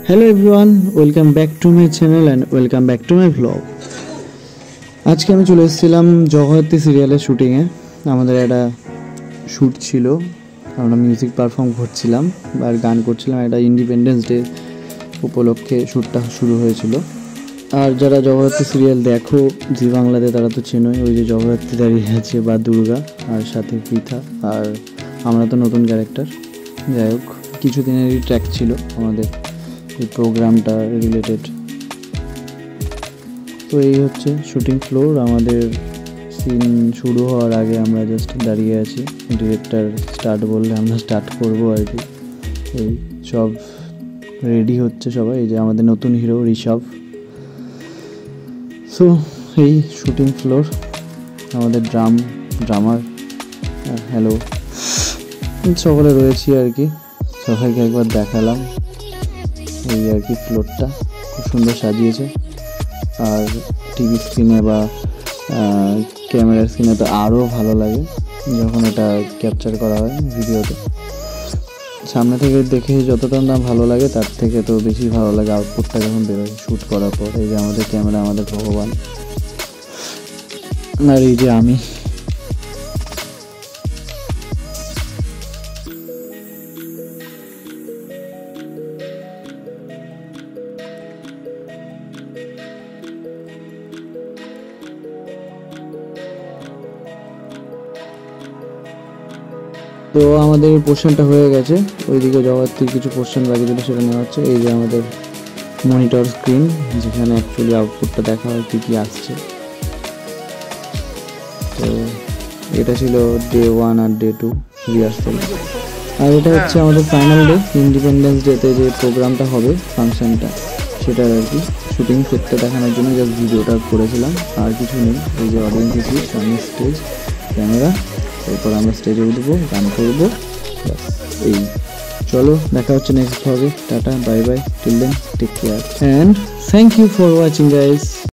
Hello everyone, welcome back to my channel and welcome back to my vlog. আজকে আমি চলে এসেছিলাম জগদ্ধাত্রী সিরিয়ালের শ্যুটিংয়ে। আমাদের একটা শ্যুট ছিল, আমরা মিউজিক পারফর্ম করছিলাম আর গান করছিলাম। একটা ইন্ডিপেন্ডেন্স ডে উপলক্ষে শ্যুটটা শুরু হয়েছিল। আর যারা জগদ্ধাত্রী সিরিয়াল দেখো জি বাংলাতে, তারা তো চেনোই, ওই যে জগদ্ধাত্রী দাঁড়িয়ে আছে বা দুর্গা, আর সাথে পৃথা, আর আমরা তো নতুন ক্যারেক্টার। যাই হোক, কিছুদিনেরই ট্র্যাক ছিল আমাদের এই প্রোগ্রামটা রিলেটেড। তো এই হচ্ছে শুটিং ফ্লোর। আমাদের সিন শুরু হওয়ার আগে আমরা জাস্ট দাঁড়িয়ে আছি, ডিরেক্টর স্টার্ট বললে আমরা স্টার্ট করবো আর কি। এই সব রেডি হচ্ছে সবাই। এই যে আমাদের নতুন হিরো ঋষভ। সো এই শুটিং ফ্লোর, আমাদের ড্রামার হ্যালো সকলে রয়েছি আর কি। সবাইকে একবার দেখালাম এই আর কি। ফ্লোরটা খুব সুন্দর সাজিয়েছে, আর টিভি স্ক্রিনে বা ক্যামেরার স্ক্রিনে তো আরও ভালো লাগে যখন এটা ক্যাপচার করা হয় ভিডিওতে। সামনে থেকে দেখে যতটা না ভালো লাগে, তার থেকে তো বেশি ভালো লাগে আউটপুটটা যখন বেরোয় শ্যুট করার পর। এই যে আমাদের ক্যামেরা, আমাদের ভগবান, আর এই যে আমি। তো আমাদের পোর্শনটা হয়ে গেছে, ওইদিকে জগদ্ধাত্রীর কিছু পোর্শন বাকি ছিল, সেটা নেওয়া হচ্ছে। এই যে আমাদের মনিটর স্ক্রিন, যেখানে অ্যাকচুয়ালি আউটপুটটা দেখা হয় কী কী আসছে। তো এটা ছিল ডে 1 আর ডে 2 রিহার্সাল। আর এটা হচ্ছে আমাদের ফাইনাল ডে, ইন্ডিপেন্ডেন্স ডেতে যে প্রোগ্রামটা হবে, ফাংশনটা, সেটার আর কি শুটিং সেটটা দেখানোর জন্য জাস্ট ভিডিওটা করেছিলাম, আর কিছু নেই। এই যে অডিয়েন্স এসি, সামনে স্টেজ, ক্যামেরা, এরপর আমরা স্টেজে উঠবো, গান করবো, এই। চলো, দেখা হচ্ছে নেক্সট ব্লগে। Ta ta, bye bye, till then take care and thank you for watching guys.